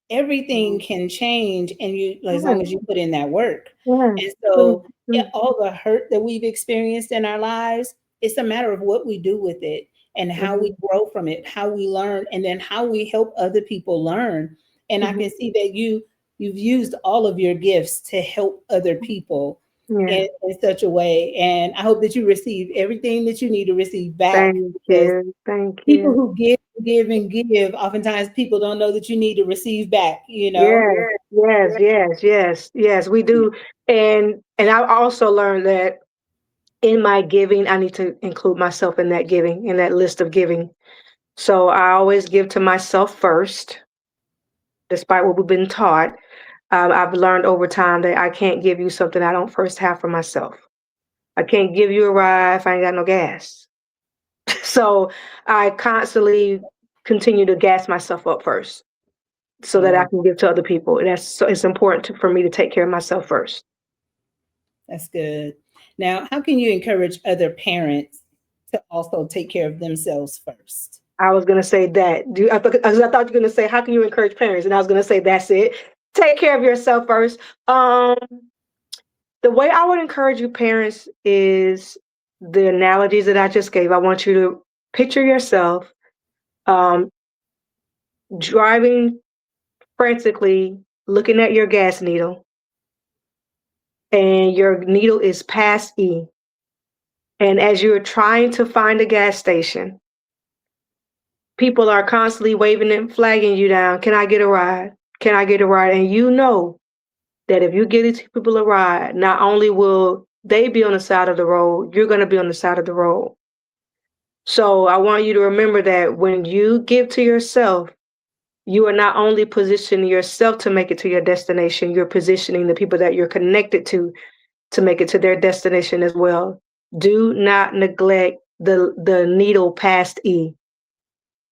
Speaker 1: Everything can change, and you, as long
Speaker 2: Yeah,
Speaker 1: as you put in that work.
Speaker 2: yeah,
Speaker 1: And
Speaker 2: yeah,
Speaker 1: so
Speaker 2: yeah.
Speaker 1: all the hurt that we've experienced in our lives, it's a matter of what we do with it and how we
Speaker 2: Mhm,
Speaker 1: grow from it, how we learn, and then how we help other people learn. And I
Speaker 2: mhm.
Speaker 1: can see that you've used all of your gifts to help other people
Speaker 2: Yeah.
Speaker 1: in such a way. And I hope that you receive everything that you need to receive back,
Speaker 2: Thank
Speaker 1: because
Speaker 2: you. Thank
Speaker 1: people
Speaker 2: you.
Speaker 1: who give and give, oftentimes people don't know that you need to receive back, you know?
Speaker 2: Yes, yes, yes, yes, yes, we do. And I also learned that in my giving, I need to include myself in that giving, in that list of giving. So I always give to myself first, despite what we've been taught. I've learned over time that I can't give you something I don't first have for myself. I can't give you a ride if I ain't got no gas. So I constantly continue to gas myself up first so that I
Speaker 1: Oh,
Speaker 2: can give to other people. And it's important for me to take care of myself first.
Speaker 1: that's good. Now, how can you encourage other parents to also take care of themselves first?
Speaker 2: I was gonna say that. I thought you were gonna say, how can you encourage parents? And I was gonna say, that's it. Take care of yourself first. The way I would encourage you parents is the analogies that I just gave. I want you to picture yourself um, driving frantically, looking at your gas needle, and your needle is past E. And as you're trying to find a gas station, people are constantly waving and flagging you down. Can I get a ride? Can I get a ride? And you know that if you give these people a ride, not only will they be on the side of the road, you're going to be on the side of the road. So I want you to remember that when you give to yourself, you are not only positioning yourself to make it to your destination, you're positioning the people that you're connected to make it to their destination as well. Do not neglect the needle past E.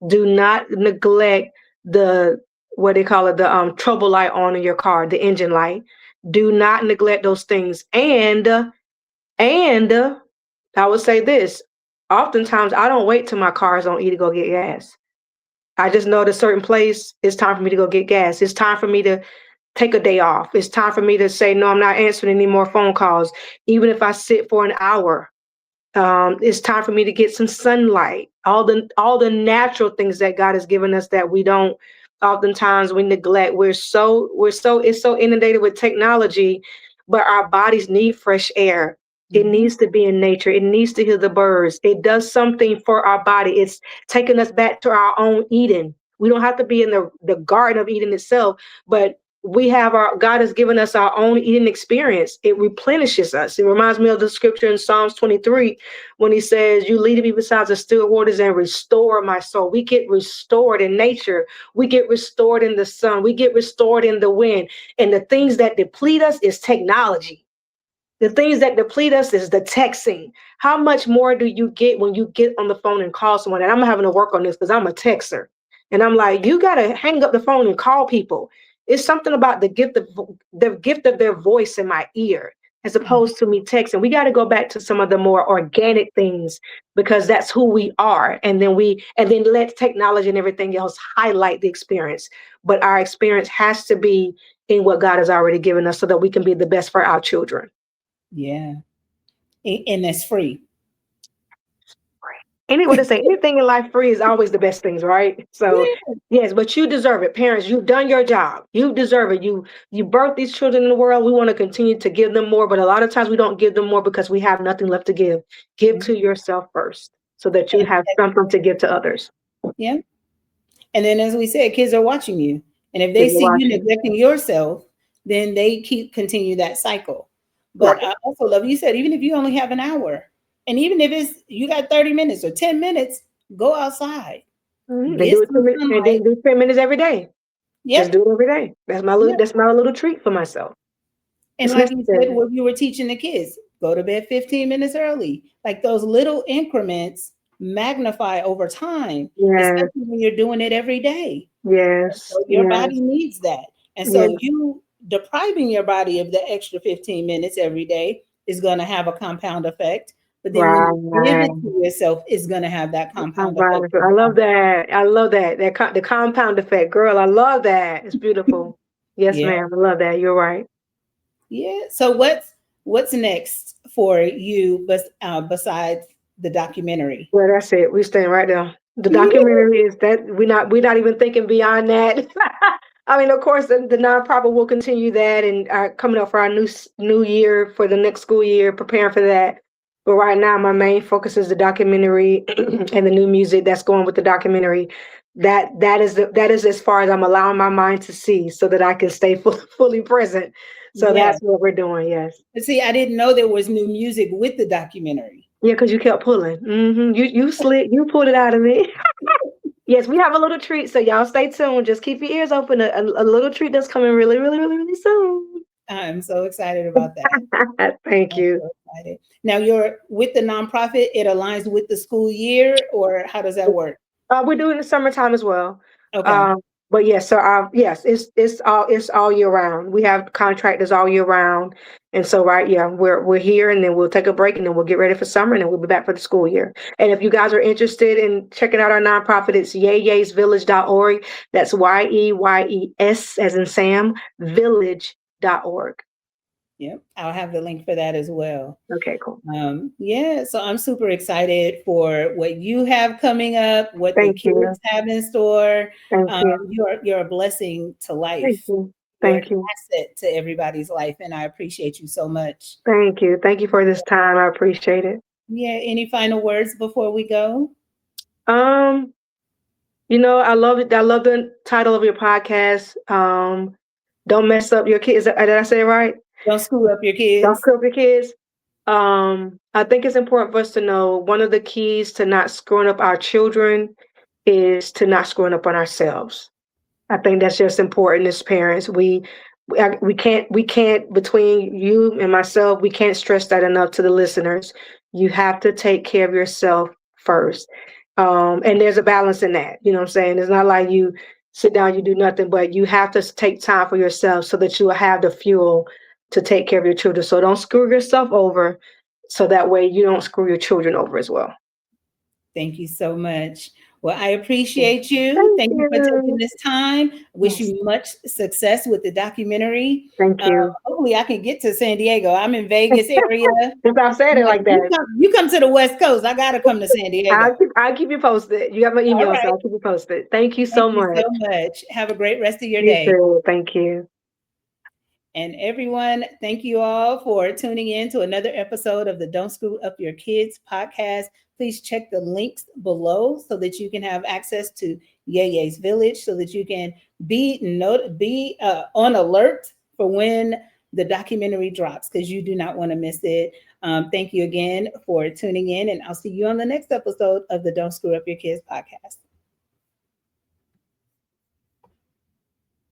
Speaker 2: Do not neglect the what they call it, the trouble light on in your car, the engine light. Do not neglect those things. And I would say this: oftentimes I don't wait till my car is on E to go get gas. I just know at a certain place it's time for me to go get gas. It's time for me to take a day off. It's time for me to say no. I'm not answering any more phone calls, even if I sit for an hour. It's time for me to get some sunlight. All the natural things that God has given us that we don't oftentimes we neglect. We're so it's so inundated with technology, but our bodies need fresh air. It
Speaker 1: Mhm.
Speaker 2: needs to be in nature. It needs to hear the birds. It does something for our body. It's taking us back to our own Eden. We don't have to be in the Garden of Eden itself, but God has given us our own eating experience. It replenishes us. It reminds me of the scripture in Psalms 23 when he says, "You lead me beside the still waters and restore my soul." We get restored in nature. We get restored in the sun. We get restored in the wind. And the things that deplete us is technology. The things that deplete us is the texting. How much more do you get when you get on the phone and call someone? And I'm having to work on this because I'm a texter. And I'm like, you got to hang up the phone and call people. It's something about the gift of their voice in my ear as opposed to me texting. We got to go back to some of the more organic things because that's who we are. And then let technology and everything else highlight the experience. But our experience has to be in what God has already given us so that we can be the best for our children.
Speaker 1: Yeah. And that's free.
Speaker 2: What to say, anything in life free is always the best things, right? So
Speaker 1: Yeah.
Speaker 2: yes, but you deserve it. Parents, you've done your job. You deserve it. You birth these children in the world. We want to continue to give them more, but a lot of times we don't give them more because we have nothing left to give. Give to yourself first so that you
Speaker 1: And,
Speaker 2: have something to give to others.
Speaker 1: yeah. And then, as we said, kids are watching you. And if they
Speaker 2: If you're
Speaker 1: see you
Speaker 2: watching.
Speaker 1: neglecting yourself, then they continue that cycle. But
Speaker 2: Right.
Speaker 1: I also love you said, even if you only have an hour, and even if it's you got 30 minutes or 10 minutes, go outside,
Speaker 2: And
Speaker 1: get
Speaker 2: do it
Speaker 1: some
Speaker 2: and then
Speaker 1: sunlight.
Speaker 2: do 10 minutes every day. Just
Speaker 1: Yep.
Speaker 2: do it every day.
Speaker 1: Yep.
Speaker 2: That's my little treat for myself.
Speaker 1: And
Speaker 2: It's
Speaker 1: like you said,
Speaker 2: necessary.
Speaker 1: what you were teaching the kids, go to bed 15 minutes early. Like those little increments magnify over time,
Speaker 2: Yes,
Speaker 1: especially when you're doing it every day.
Speaker 2: yes,
Speaker 1: So your
Speaker 2: yes,
Speaker 1: body needs that. And so
Speaker 2: yes.
Speaker 1: you depriving your body of the extra 15 minutes every day is going to have a compound effect. But then when you give it
Speaker 2: Right.
Speaker 1: to yourself, it's going to have that compound effect.
Speaker 2: I love that. I love that. The compound effect, girl. I love that. It's beautiful. Yes,
Speaker 1: Yeah.
Speaker 2: ma'am. I love that. You're right.
Speaker 1: Yeah. So what's next for you besides the documentary?
Speaker 2: Well, that's it. We staying right there. The documentary is that we're not even thinking beyond that. I mean, of course, the nonprofit will continue that, and coming up for our new year for the next school year, preparing for that. But right now, my main focus is the documentary and the new music that's going with the documentary. That is as far as I'm allowing my mind to see, so that I can stay fully present. So
Speaker 1: Yeah.
Speaker 2: that's what we're doing. Yes.
Speaker 1: But see, I didn't know there was new music with the documentary.
Speaker 2: Yeah, because you kept pulling. You pulled it out of me. Yes, we have a little treat, so y'all stay tuned. Just keep your ears open. A little treat that's coming really, really, really, really soon.
Speaker 1: I'm so excited about that.
Speaker 2: Thank
Speaker 1: I'm
Speaker 2: you.
Speaker 1: so excited. Now you're with the nonprofit, it aligns with the school year, or how does that work?
Speaker 2: We do it in the summertime as well.
Speaker 1: Okay.
Speaker 2: Um, but yes, so yes, it's all year round. We have contractors all year round, and so right, yeah, we're here, and then we'll take a break, and then we'll get ready for summer, and then we'll be back for the school year. And if you guys are interested in checking out our nonprofit, it's yeyesvillage.org. That's YEYES as in Sam village.org.
Speaker 1: Yep. I'll have the link for that as well.
Speaker 2: Okay, cool.
Speaker 1: Yeah, so I'm super excited for what you have coming up, what the
Speaker 2: Thank you.
Speaker 1: kids have in store.
Speaker 2: Thank you.
Speaker 1: You're a blessing to
Speaker 2: Thank
Speaker 1: life.
Speaker 2: you.
Speaker 1: You're an
Speaker 2: Thank you.
Speaker 1: asset to everybody's life, and I appreciate you so much.
Speaker 2: Thank you. Thank you for this time. I appreciate it.
Speaker 1: Yeah, any final words before we go?
Speaker 2: Um, I love it. I love the title of your podcast. Don't mess up your kids. Did I say it right?
Speaker 1: Don't screw up your
Speaker 2: Don't
Speaker 1: kids.
Speaker 2: screw up your kids. I think it's important for us to know one of the keys to not screwing up our children is to not screwing up on ourselves. I think that's just important as parents. We can't between you and myself. We can't stress that enough to the listeners. You have to take care of yourself first, and there's a balance in that. You know what I'm saying? It's not like you sit down, you do nothing, but you have to take time for yourself so that you will have the fuel to take care of your children. So don't screw yourself over, so that way you don't screw your children over as well.
Speaker 1: Thank you so much. Well, I appreciate you.
Speaker 2: Thank
Speaker 1: Thank you for taking
Speaker 2: you.
Speaker 1: this time. Wish
Speaker 2: Yes,
Speaker 1: you much success with the documentary.
Speaker 2: thank you.
Speaker 1: Hopefully, I can get to San Diego. I'm in Vegas area.
Speaker 2: If I said it
Speaker 1: But
Speaker 2: like that.
Speaker 1: you come to the West Coast. I got to come to San Diego.
Speaker 2: I'll keep you posted. You got my
Speaker 1: All
Speaker 2: email, so
Speaker 1: right.
Speaker 2: I'll keep you posted. Thank you
Speaker 1: Thank
Speaker 2: so
Speaker 1: you
Speaker 2: much.
Speaker 1: so much. Have a great rest of your
Speaker 2: You
Speaker 1: day.
Speaker 2: too. Thank you.
Speaker 1: And everyone, thank you all for tuning in to another episode of the Don't Screw Up Your Kids podcast. Please check the links below so that you can have access to Yeye's Village, so that you can be on alert for when the documentary drops, because you do not want to miss it. Thank you again for tuning in, and I'll see you on the next episode of the Don't Screw Up Your Kids podcast.